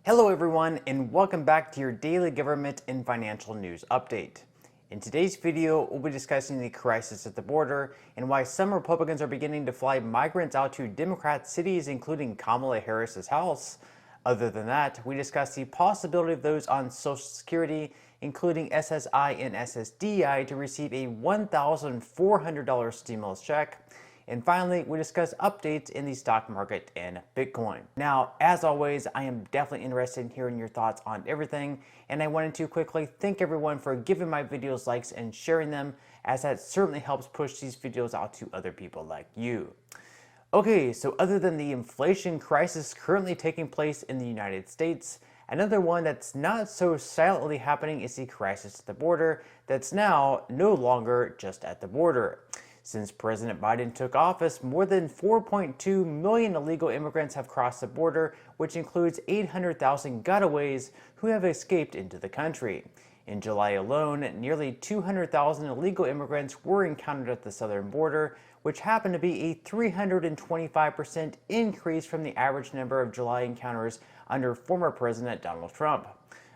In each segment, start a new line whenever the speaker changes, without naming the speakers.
Hello everyone, and welcome back to your daily government and financial news update. In today's video, we'll be discussing the crisis at the border and why some Republicans are beginning to fly migrants out to Democrat cities, including Kamala Harris's house. Other than that, we discuss the possibility of those on Social Security, including SSI and SSDI, to receive a $1,400 stimulus check. And finally, we discuss updates in the stock market and Bitcoin. Now, as always, I am definitely interested in hearing your thoughts on everything, and I wanted to quickly thank everyone for giving my videos likes and sharing them, as that certainly helps push these videos out to other people like you. Okay, so other than the inflation crisis currently taking place in the United States, another one that's not so silently happening is the crisis at the border that's now no longer just at the border. Since President Biden took office, more than 4.2 million illegal immigrants have crossed the border, which includes 800,000 gotaways who have escaped into the country. In July alone, nearly 200,000 illegal immigrants were encountered at the southern border, which happened to be a 325% increase from the average number of July encounters under former President Donald Trump.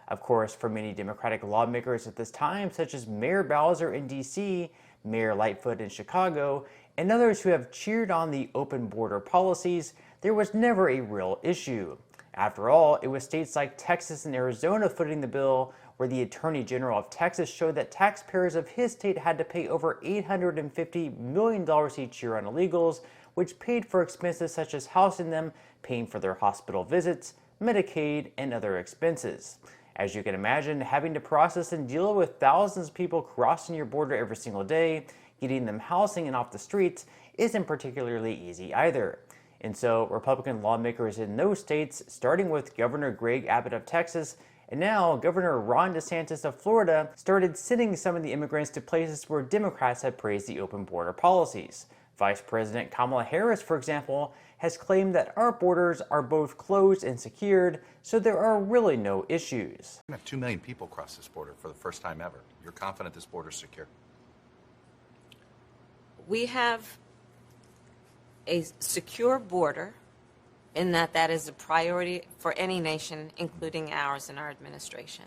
Of course, for many Democratic lawmakers at this time, such as Mayor Bowser in D.C., Mayor Lightfoot in Chicago, and others who have cheered on the open border policies, there was never a real issue. After all, it was states like Texas and Arizona footing the bill, where the Attorney General of Texas showed that taxpayers of his state had to pay over $850 million each year on illegals, which paid for expenses such as housing them, paying for their hospital visits, Medicaid, and other expenses. As you can imagine, having to process and deal with thousands of people crossing your border every single day, getting them housing and off the streets, isn't particularly easy either. And so Republican lawmakers in those states, starting with Governor Greg Abbott of Texas, and now Governor Ron DeSantis of Florida, started sending some of the immigrants to places where Democrats have praised the open border policies. Vice President Kamala Harris, for example, has claimed that our borders are both closed and secured, so there are really no issues.
We're going to have 2 million people cross this border for the first time ever. You're confident this border is secure?
We have a secure border in that is a priority for any nation, including ours and our administration.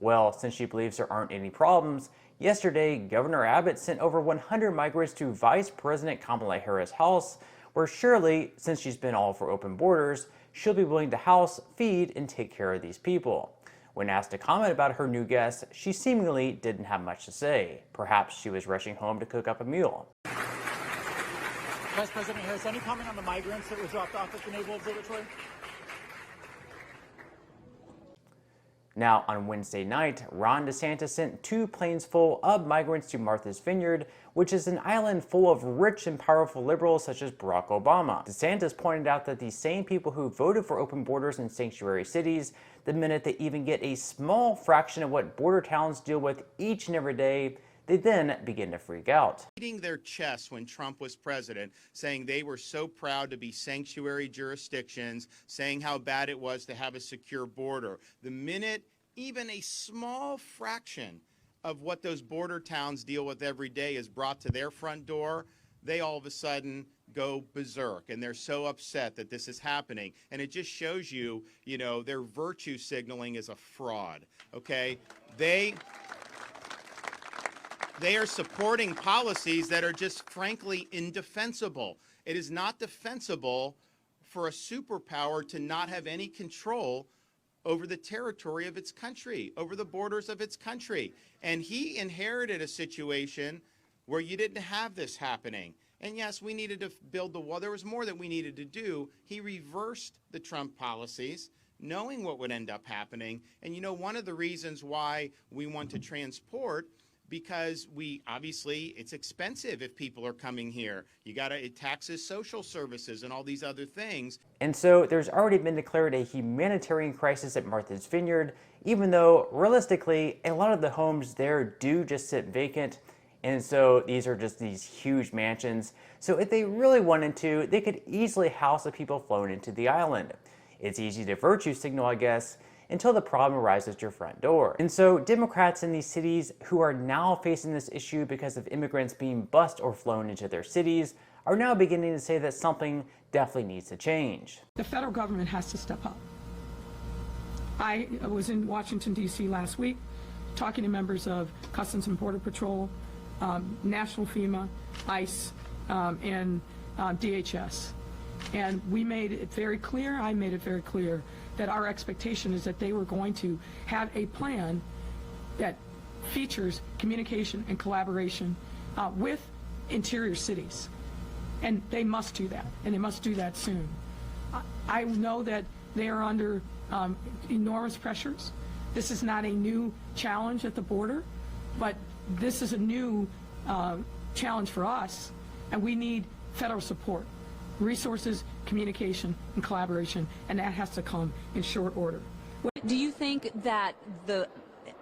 Well, since she believes there aren't any problems, yesterday Governor Abbott sent over 100 migrants to Vice President Kamala Harris' house, where surely, since she's been all for open borders, she'll be willing to house, feed, and take care of these people. When asked to comment about her new guest, she seemingly didn't have much to say. Perhaps she was rushing home to cook up a meal.
Vice President Harris, any comment on the migrants that were dropped off at the Naval Observatory?
Now, on Wednesday night, Ron DeSantis sent 2 planes full of migrants to Martha's Vineyard, which is an island full of rich and powerful liberals such as Barack Obama. DeSantis pointed out that the same people who voted for open borders in sanctuary cities, the minute they even get a small fraction of what border towns deal with each and every day, they then begin to freak out.
Beating their chests when Trump was president, saying they were so proud to be sanctuary jurisdictions, saying how bad it was to have a secure border. The minute even a small fraction of what those border towns deal with every day is brought to their front door, they all of a sudden go berserk, and they're so upset that this is happening. And it just shows you, their virtue signaling is a fraud, okay? They are supporting policies that are just frankly indefensible. It is not defensible for a superpower to not have any control over the territory of its country, over the borders of its country. And he inherited a situation where you didn't have this happening. And yes, we needed to build the wall. There was more that we needed to do. He reversed the Trump policies, knowing what would end up happening. And one of the reasons why we want to transport, because obviously it's expensive if people are coming here. It taxes social services and all these other things.
And so there's already been declared a humanitarian crisis at Martha's Vineyard, even though realistically a lot of the homes there do just sit vacant. And so these are just these huge mansions. So if they really wanted to, they could easily house the people flown into the island. It's easy to virtue signal, I guess, until the problem arises at your front door. And so Democrats in these cities who are now facing this issue because of immigrants being bused or flown into their cities are now beginning to say that something definitely needs to change.
The federal government has to step up. I was in Washington, D.C. last week, talking to members of Customs and Border Patrol, National FEMA, ICE, and DHS. And we made it very clear, I made it very clear, that our expectation is that they were going to have a plan that features communication and collaboration with interior cities. And they must do that, and they must do that soon. I know that they are under enormous pressures. This is not a new challenge at the border, but this is a new challenge for us, and we need federal support, resources, communication, and collaboration, and that has to come in short order.
Do you think that the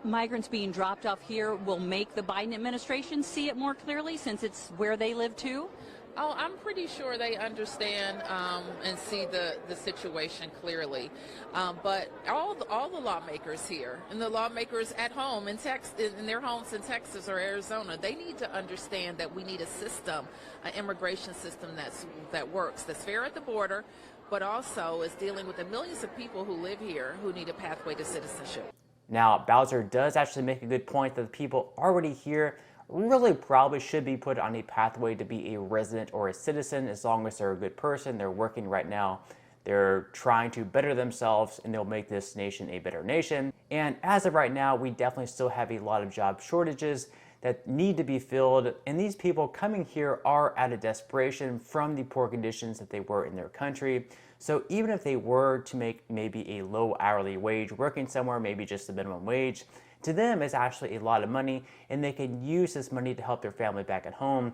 migrants being dropped off here will make the Biden administration see it more clearly, since it's where they live too?
Oh, I'm pretty sure they understand and see the situation clearly. But all the lawmakers here and the lawmakers at home in their homes in Texas or Arizona, they need to understand that we need a system, an immigration system that works, that's fair at the border, but also is dealing with the millions of people who live here who need a pathway to citizenship.
Now, Bowser does actually make a good point that the people already here really probably should be put on a pathway to be a resident or a citizen, as long as they're a good person, they're working right now, they're trying to better themselves, and they'll make this nation a better nation. And as of right now, we definitely still have a lot of job shortages that need to be filled, and these people coming here are out of desperation from the poor conditions that they were in their country. So even if they were to make maybe a low hourly wage, working somewhere maybe just the minimum wage, to them is actually a lot of money, and they can use this money to help their family back at home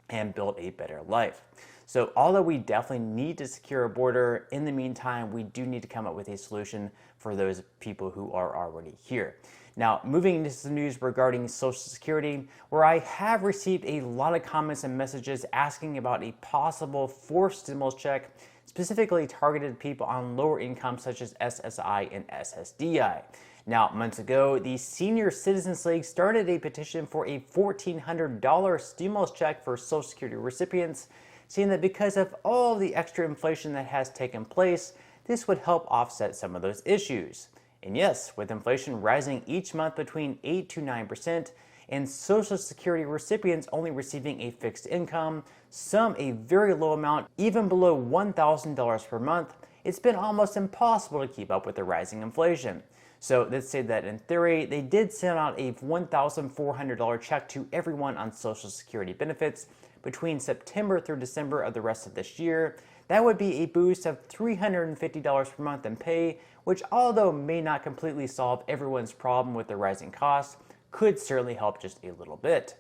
and build a better life. So although we definitely need to secure a border, in the meantime, we do need to come up with a solution for those people who are already here. Now, moving into some news regarding Social Security, where I have received a lot of comments and messages asking about a possible forced stimulus check, specifically targeted at people on lower incomes such as SSI and SSDI. Now, months ago, the Senior Citizens League started a petition for a $1,400 stimulus check for Social Security recipients, saying that because of all the extra inflation that has taken place, this would help offset some of those issues. And yes, with inflation rising each month between 8 to 9%, and Social Security recipients only receiving a fixed income, some a very low amount, even below $1,000 per month, it's been almost impossible to keep up with the rising inflation. So let's say that in theory, they did send out a $1,400 check to everyone on Social Security benefits between September through December of the rest of this year. That would be a boost of $350 per month in pay, which, although may not completely solve everyone's problem with the rising costs, could certainly help just a little bit.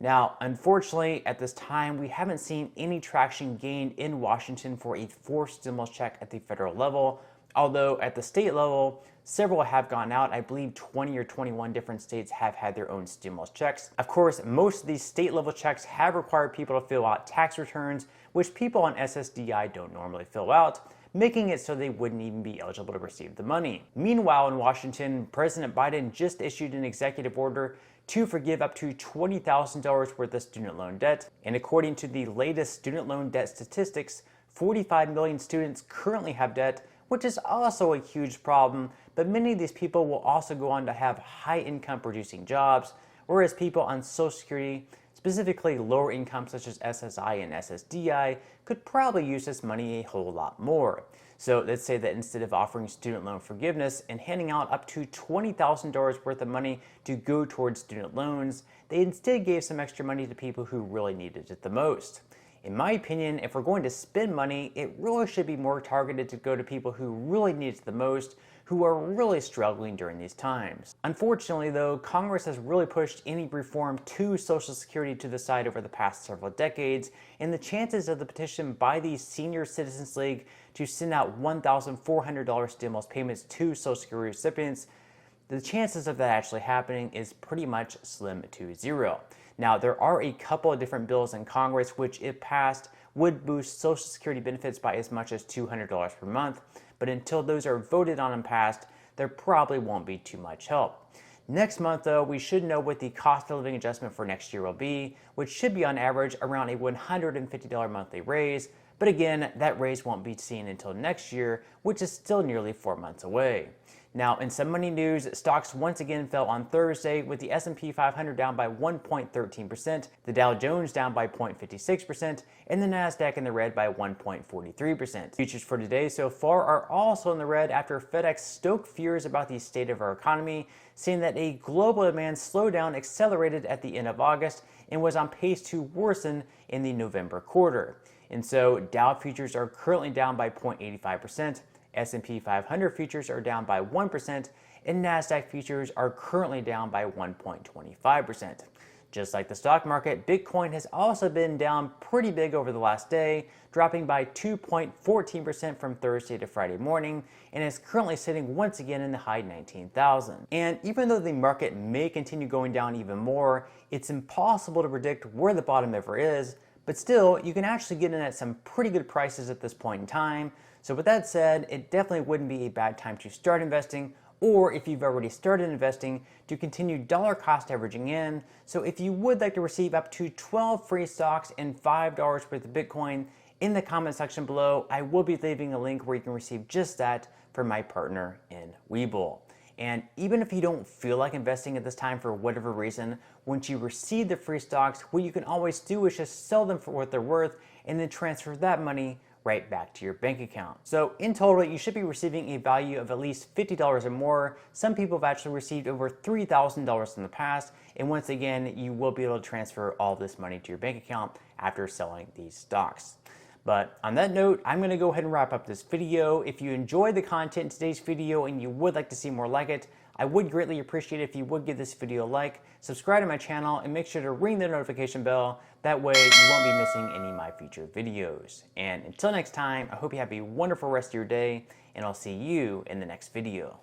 Now, unfortunately, at this time, we haven't seen any traction gained in Washington for a forced stimulus check at the federal level, although at the state level, several have gone out. I believe 20 or 21 different states have had their own stimulus checks. Of course, most of these state level checks have required people to fill out tax returns, which people on SSDI don't normally fill out, making it so they wouldn't even be eligible to receive the money. Meanwhile, in Washington, President Biden just issued an executive order to forgive up to $20,000 worth of student loan debt. And according to the latest student loan debt statistics, 45 million students currently have debt, which is also a huge problem, but many of these people will also go on to have high income producing jobs, whereas people on Social Security, specifically lower income such as SSI and SSDI, could probably use this money a whole lot more. So let's say that instead of offering student loan forgiveness and handing out up to $20,000 worth of money to go towards student loans, they instead gave some extra money to people who really needed it the most. In my opinion, if we're going to spend money, it really should be more targeted to go to people who really need it the most, who are really struggling during these times. Unfortunately, though, Congress has really pushed any reform to Social Security to the side over the past several decades, and the chances of the petition by the Senior Citizens League to send out $1,400 stimulus payments to Social Security recipients, the chances of that actually happening is pretty much slim to zero. Now, there are a couple of different bills in Congress which, if passed, would boost Social Security benefits by as much as $200 per month, but until those are voted on and passed, there probably won't be too much help. Next month, though, we should know what the cost of living adjustment for next year will be, which should be on average around a $150 monthly raise, but again, that raise won't be seen until next year, which is still nearly 4 months away. Now, in some money news, stocks once again fell on Thursday, with the S&P 500 down by 1.13%, the Dow Jones down by 0.56%, and the Nasdaq in the red by 1.43%. Futures for today so far are also in the red after FedEx stoked fears about the state of our economy, saying that a global demand slowdown accelerated at the end of August and was on pace to worsen in the November quarter. And so Dow futures are currently down by 0.85%, S&P 500 futures are down by 1%, and NASDAQ futures are currently down by 1.25%. Just like the stock market, Bitcoin has also been down pretty big over the last day, dropping by 2.14% from Thursday to Friday morning, and is currently sitting once again in the high 19,000. And even though the market may continue going down even more, it's impossible to predict where the bottom ever is, but still, you can actually get in at some pretty good prices at this point in time. So with that said, it definitely wouldn't be a bad time to start investing, or if you've already started investing, to continue dollar cost averaging in. So if you would like to receive up to 12 free stocks and $5 worth of Bitcoin, in the comment section below, I will be leaving a link where you can receive just that from my partner in Webull. And even if you don't feel like investing at this time for whatever reason, once you receive the free stocks, what you can always do is just sell them for what they're worth and then transfer that money right back to your bank account. So in total, you should be receiving a value of at least $50 or more. Some people have actually received over $3,000 in the past. And once again, you will be able to transfer all this money to your bank account after selling these stocks. But on that note, I'm going to go ahead and wrap up this video. If you enjoyed the content in today's video and you would like to see more like it, I would greatly appreciate it if you would give this video a like, subscribe to my channel, and make sure to ring the notification bell. That way you won't be missing any of my future videos. And until next time, I hope you have a wonderful rest of your day, and I'll see you in the next video.